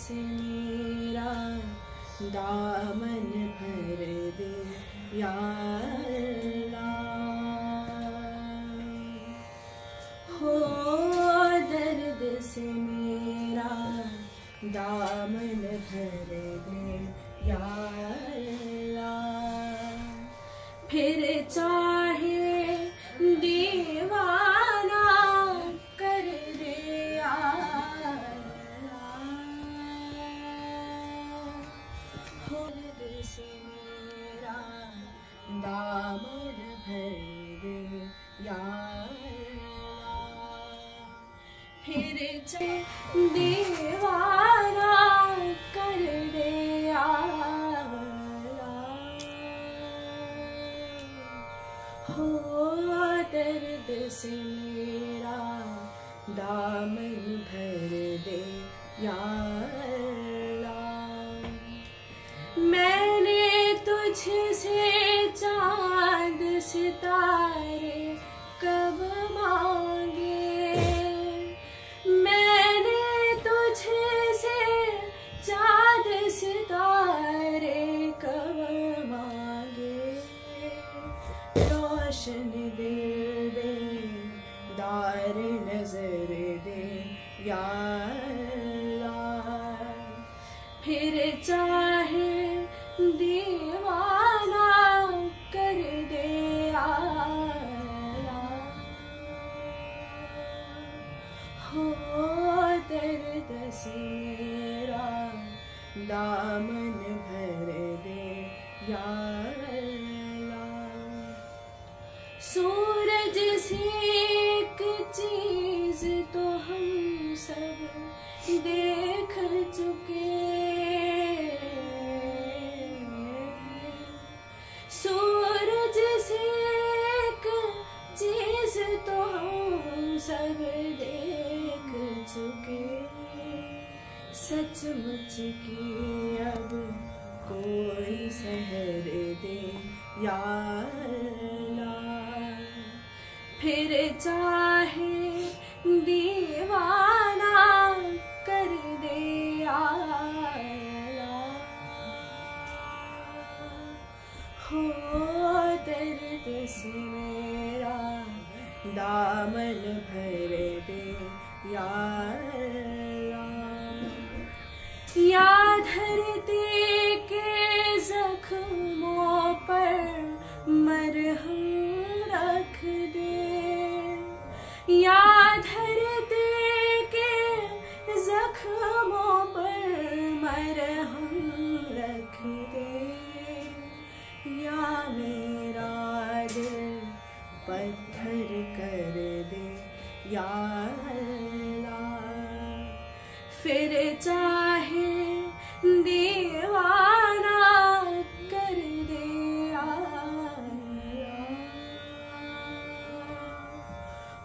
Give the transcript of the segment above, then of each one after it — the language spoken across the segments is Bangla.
से मेरा दामन भर दे या अल्लाह। हो दर्द से मेरा दामन भर दे या अल्लाह। फिर चाहे दीवाना कर दे या अल्लाह। हो दर्द से मेरा दामन भर दे या अल्लाह। फिर चाहे दीवाना कर दे या अल्लाह। हो दर्द से मेरा दामन भर दे या अल्लाह। मैंने तुझसे चांद सितारे कब मांगे, मैंने तुझसे चांद सितारे कब मांगे। रोशन दिल दे दार नजर दे या अल्लाह। फिर चाहे दीवाना कर दे या अल्लाह। हो दर्द से मेरा दामन भर दे या अल्लाह। सूरज से एक चीज तो हम सब देख चुके, सूरज से एक चीज तो हम सब देख चुके। सचमुच की अब कोई सहर दे या अल्लाह। फिर चाहे दीवाना कर दे या अल्लाह। हो दर्द से मेरा दामन भर दे या अल्लाह। या धरती के जख्मों पर मरहम रख दे, या धरती के जख्मों पर मरहम रख दे। या मेरा दिल पत्थर कर दे या अल्लाह। फिर चाहे दीवाना कर दे या अल्लाह।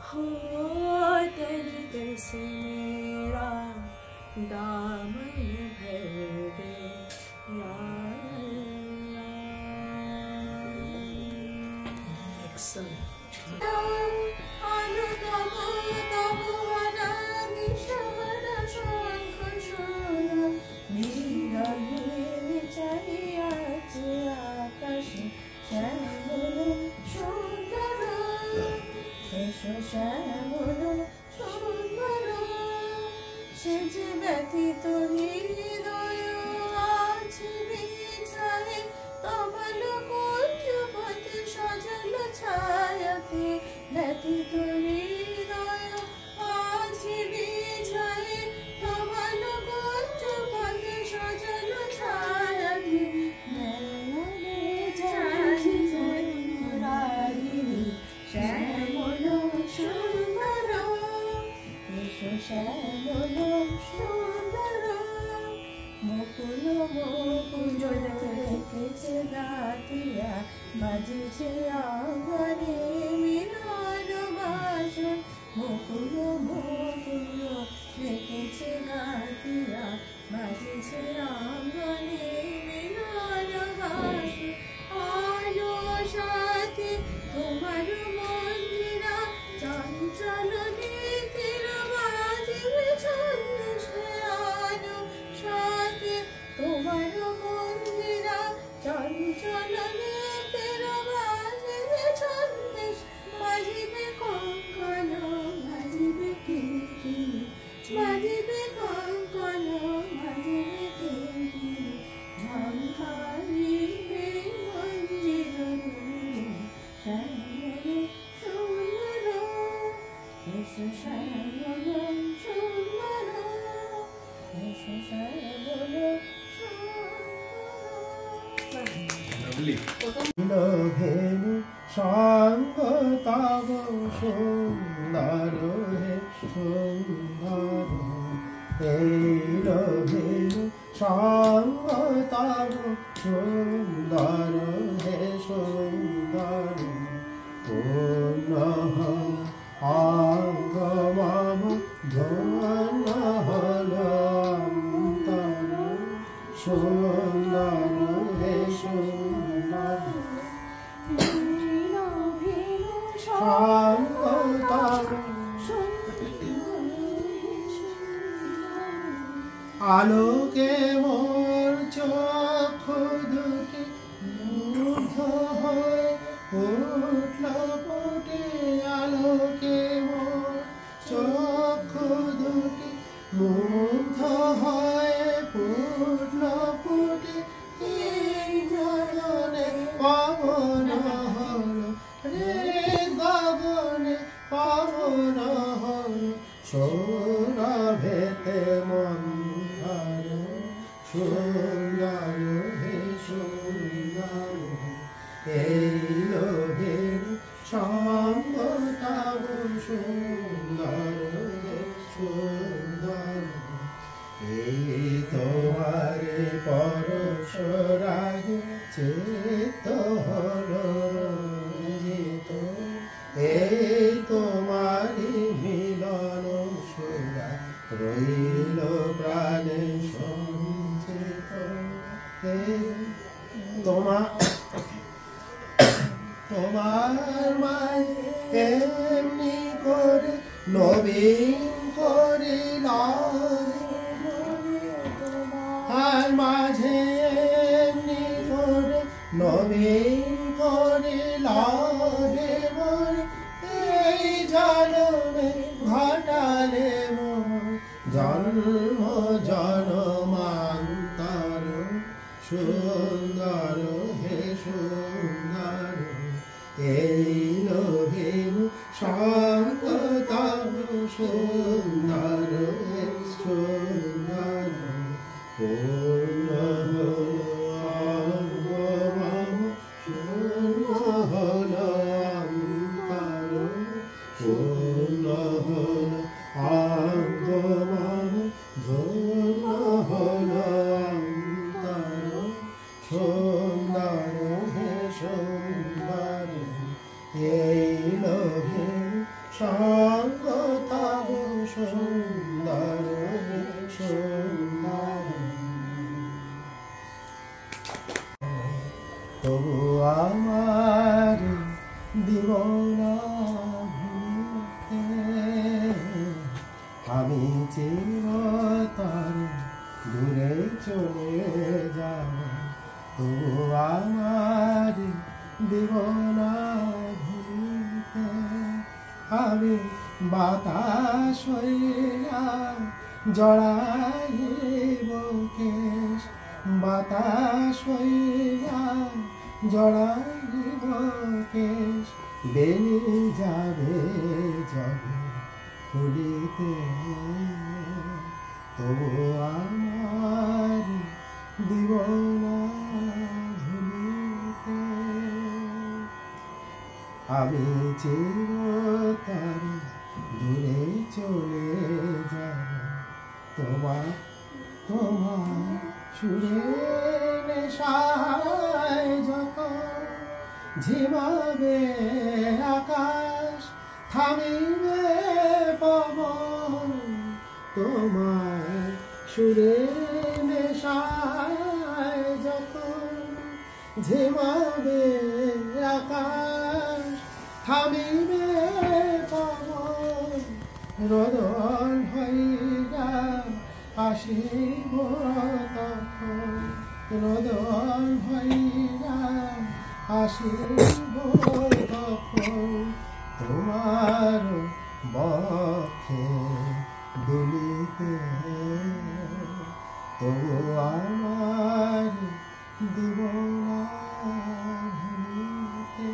हो दर्द से मेरा दामन भर दे या अल्लाह। Excellent. ব্যথিত হৃদয় আজ বিছায়ে কমল কুঞ্জ পথে সজল ছায়াতে। ব্যথিত হৃদয় আজ বিছায়ে কমল কুঞ্জ পথে সজল ছায়াতে। নয়নে চাহিছে মুরারিণী শ্যামল সুন্দর। এসো শ্যামল সুন্দর। মুকুল মুকুল রেখেছে গাতিয়া বাজেছে আঙ্গনে মিলন বাসন। মুকুল মুকুল রেখেছে গাতিয়া বাজেছে আঙ্গনে মিলন বাসন। আলো সাথে তোমার মন্দিরা চঞ্চল নীতির মাঝে ছন্দ আলো ভেনু সঙ্গ তব সুন্দর হে সুন্দর এল ভেনু সঙ্গ তব সুন্দর হে সুন্দর পূর্ণ অঙ্গ মম ধন্য হল অন্তর সুন্দর হে সুন্দর সঙ্গ তব আলোকে মোর চক্ষু দুটি মুগ্ধ হয়ে উঠল ফুটে আলোকে মোর চক্ষু দুটি মুগ্ধ হয়ে ফুটল ফুটে এই গগনে পবন হল রে গগনে পবন হল সৌরভেতে মন্দার সুন্দর হে সুন্দর এল ভেনু সঙ্গ তব সুন্দর হে সুন্দর এই তোমারে পরশ রাগে চিত্ত হল রঞ্জিত এই তোমারি মিলন সুরা রইল প্রাণে সঞ্চিত তোমার মায় এমনি করে নবীন করিল আর মাঝে এমনি করে নবীন করিল রে মোর এই জন্মে ঘটালে মোর জন্ম জন্মান্তর সুন্দর হে সুন্দর এল ভেনু সঙ্গ তব সুন্দর হে সুন্দর পূর্ণ হল অঙ্গ মম পূর্ণ হল অন্তর পূর্ণ হল অঙ্গ মম ধন্য হল অন্তর সুন্দর হে সুন্দর এল ভেনু সঙ্গ তব সুন্দর হে সুন্দর তবু আমার দিবনা ভুলিতে আমি চিরতর দূরে চলে যাব তবু আমার দিবনা ভুলিতে আমি বাতাস হইয়া জড়াইব কেশ বাতাস হইয়া জড়াইব কেশ বেনি যাবে যাবে ফুলিতে তবু আমার দিবনা ভুলিতে আমি চিরতর দূরে চলে যাব তোমার সুরে নেশায় যখন ঝিমাবে আকাশ থামিবে পবন তোমার সুরে নেশায় যখন ঝিমাবে আকাশ থামিবে পবন রোদন হইয়া আসিব তখন রোদন হইয়া আসিব তখন তোমার বক্ষে দুলিতে তবু আমার দিবনা ভুলিতে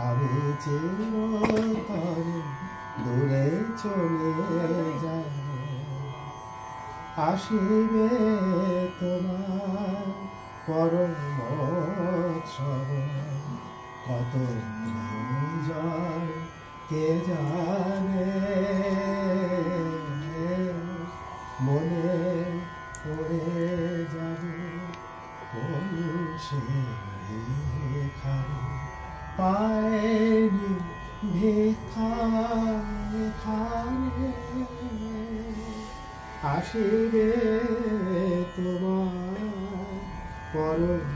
আমি চিরতর দূরে চলে যাব আসিবে তোমার পরম শ্রবণ কত প্রিয়জন কে জানে মনে পড়ে যাবে কোন সে রেখারে পায়নি ভিক্ষা এখানে আসিবে তোমার পরম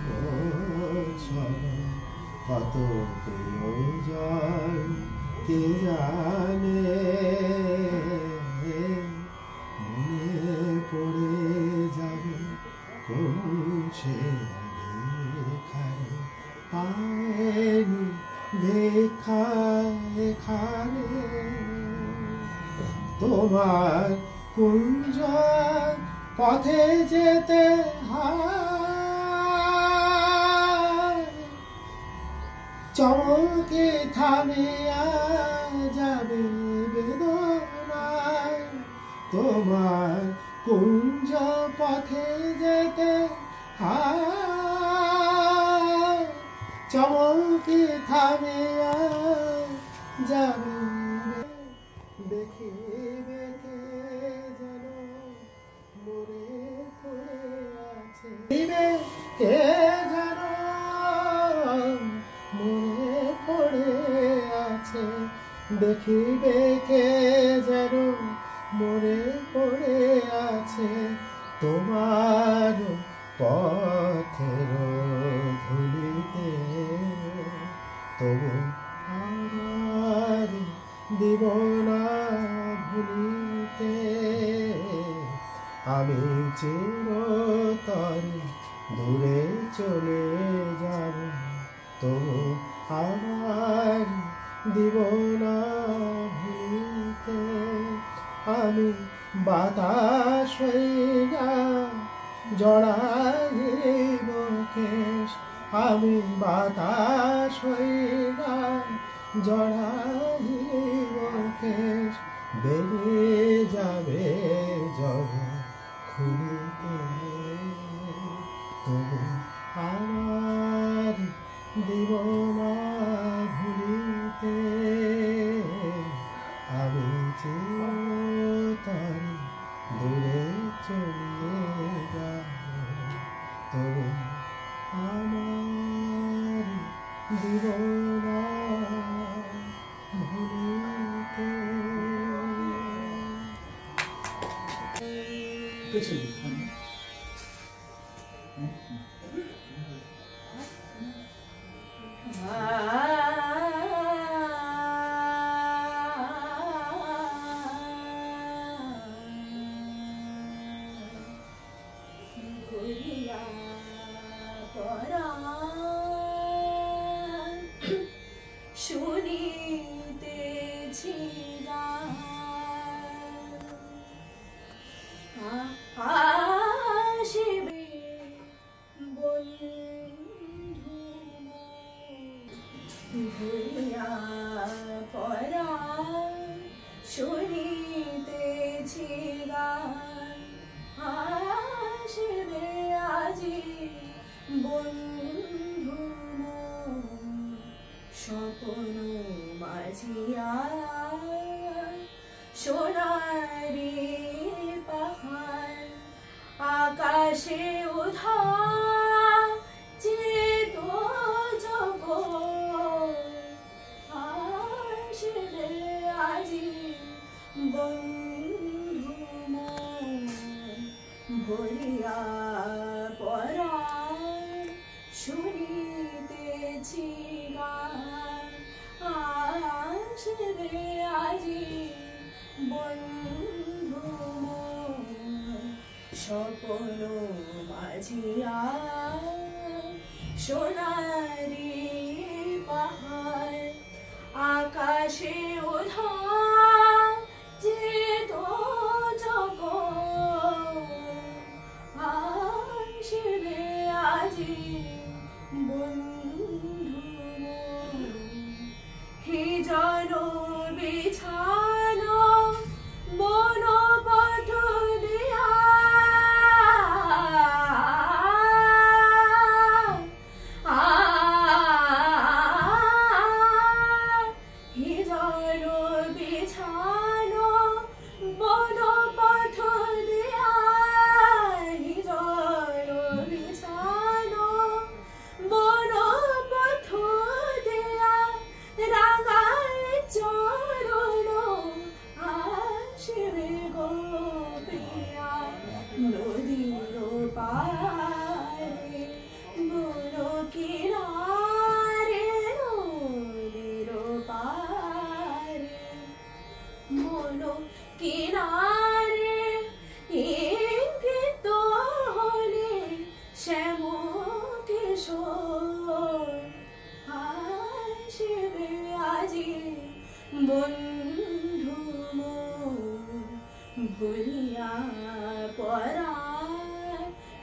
শ্রবণ কত প্রিয়জন কে জানে মনে পড়ে যাবে কোন সে রেখারে পায়নি দেখা এখানে তোমার কুঞ্জ পথে যেতে চমকে থামিয়া যাবে বেদনায় তোমার কুঞ্জ পথে যেতে চমকে থামিয়া যাবে দেখিবে কে যেন মরে পড়ে আছে কে যেন মরে পড়ে আছে দেখিবে কে যেন মরে পড়ে আছে তোমার পথের ধুলিতে তবু আমার দিব না ভুলিতে আমি চিরতরে দূরে চলে যাব তবু আমার দিব না ভুলিতে আমি বাতাস হইয়া জড়াইব কেশ আমি বাতাস হইয়া জড়াইব কেশ বেরিয়ে যাবে জগ খুলিতে তবু আমার দিব না ভুলিতে আমি চিরতরে দূরে চলে যাব তবু আমার দিব না ভুলিতে শুনিতেছি আসিবে বন্ধু ভুলিয়া পরাণ শুনিতেছি গান আসিবে আজি বন্ধু স্বপ্ন মাঝিয়া সোনারি পাহাড় আকাশে উঠা চেত জগৎ আসিবে আজি বন্ধু ভরিয়া পরাণ শুনিতেছি গান আসিবে আজি বন্ধু স্বপ্ন মাঝিয়া সোনারি পাহাড় আকাশে ওঠা চেত জগৎ আসিবে আজি বন্ধু হিজন বিছানো বন পথ দিয়া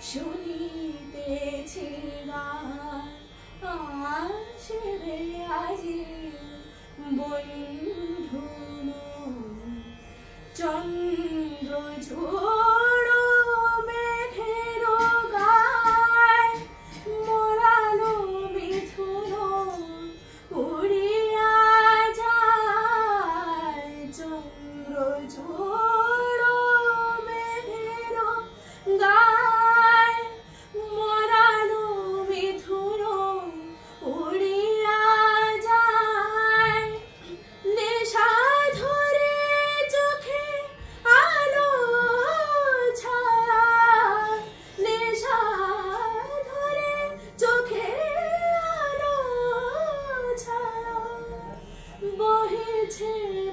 শুনিতেছি গান আসবে আজি বন্ধু চন্দ্র ঝোড়ো মেঘের গায় মোরানো মিথুন উড়িয়া যায় চন্দ্র ঝোড়ো মেঘের গায় মোরানো মিথুন উড়িয়া যায় নেশা ধরে চোখে আলো ছায়া নেশা ধরে চোখে আলো ছায়া বহেছে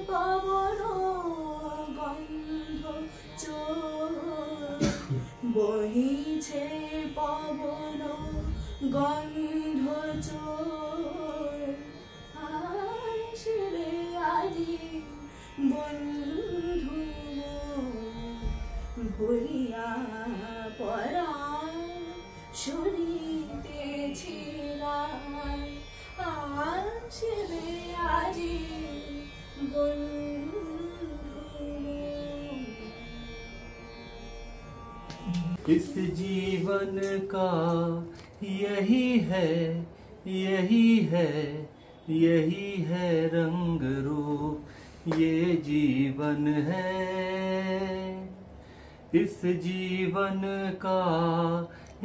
পবন গন্ধ চোর বহিছে পবন গন্ধ চোর আসবে আজি বন্ধু ভুলিয়া পরাণ শুনিতেছি গান আসবে আজি বন্ধু। इस जीवन का यही है यही है यही है रंग रूप ये जीवन है इस जीवन का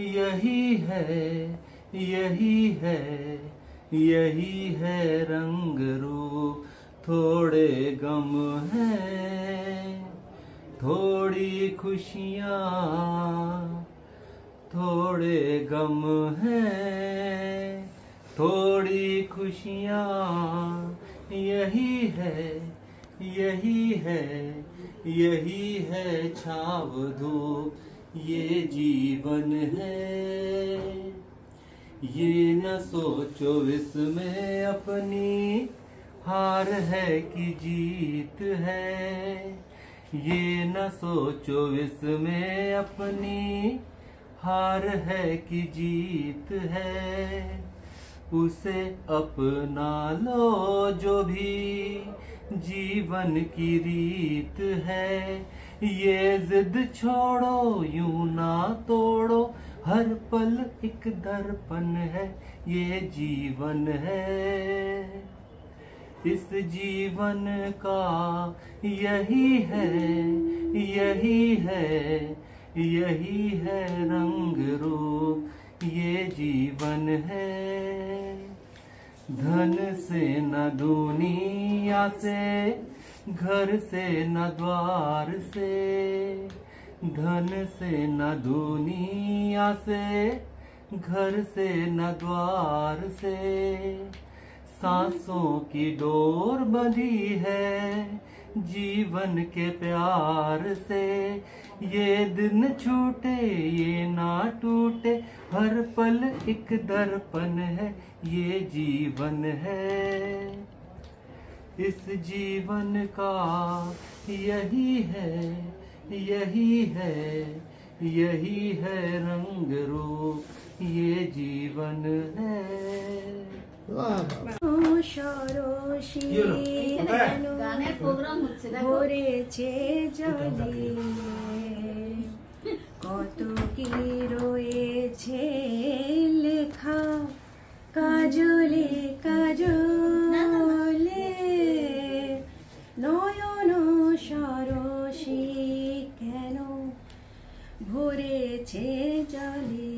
यही है यही है यही है रंग रूप थोड़े गम हैं थोड़ी खुशियाँ थोड़े गम हैं थोड़ी खुशियाँ यही है यही है यही है छाव धूप ये जीवन है ये न सोचो इसमें अपनी हार है कि जीत है ये न सोचो इसमें अपनी हार है कि जीत है उसे अपना लो जो भी जीवन की रीत है ये जिद छोड़ो यूं ना तोड़ो हर पल एक दर्पण है ये जीवन है इस जीवन का यही है यही है यही है रंग रूप ये जीवन है धन से न दुनिया से घर से न द्वार से धन से न दुनिया से घर से न द्वार से सांसों की डोर बंधी है जीवन के प्यार से ये दिन छूटे ये ना टूटे हर पल एक दर्पण है ये जीवन है इस जीवन का यही है यही है यही है रंग रूप ये जीवन है সরসী গানের প্রোগ্রাম হচ্ছে দেখো ভরেছে জলে কত কি রয়েছে লেখা কাজলে কাজলে নয়ন সরসী কেন ভরেছে জলে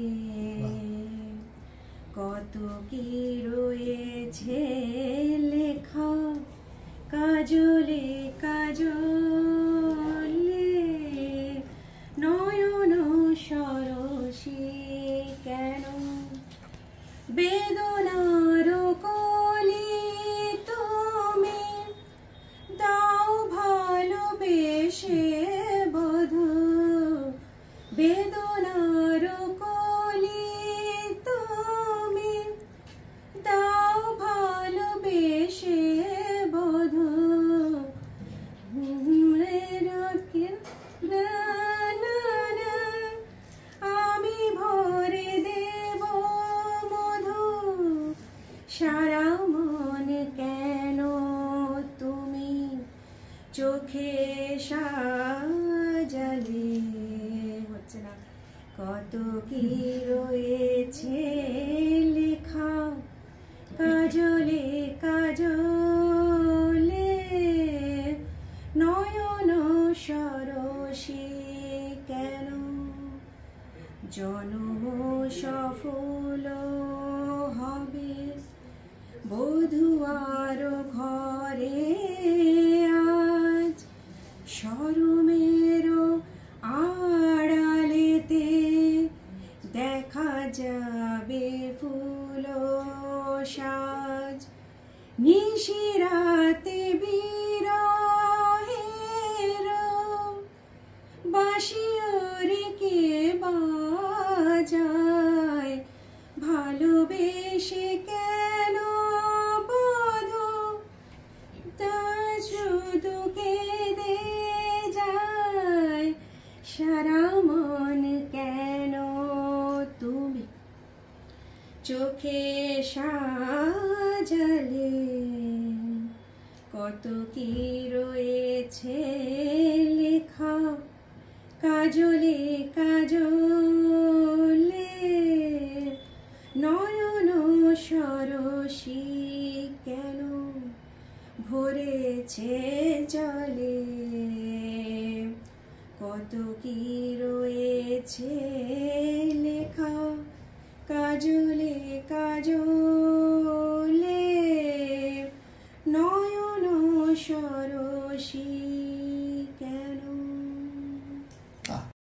কত কি রয়েছে লেখা কাজলে কাজলে নয়ন সরসী কেন বেদনার কলি তুমি দাও ভালোবেসে বধূ বেদনার কলি তুমি দাও ভালোবেসে বধূ আমি সারা মন কেন তুমি চোখে সাজালে, হচ্ছে না, কত কি রয়েছে লেখা কাজলে কাজলে, নয়ন সরসী কেন জনম সফল হবে বধূয়ার ঘরে আজ, শরমের আড়ালেতে দেখা যাবে ফুল সাজ, নিশিরাতে বিরহের বাঁশিরে কে বাজায়, ভালোবেসে কেন বধূ তা শুধু কেঁদে যায়, সারা মন কেন তুমি চোখে সাজালে, কত কি রয়েছে লেখা কাজলে কাজলে, নয়ন সরসী কেন ভরেছে জলে, কত কি রয়েছে লেখা কাজলে কাজলে, নয়ন সরসী।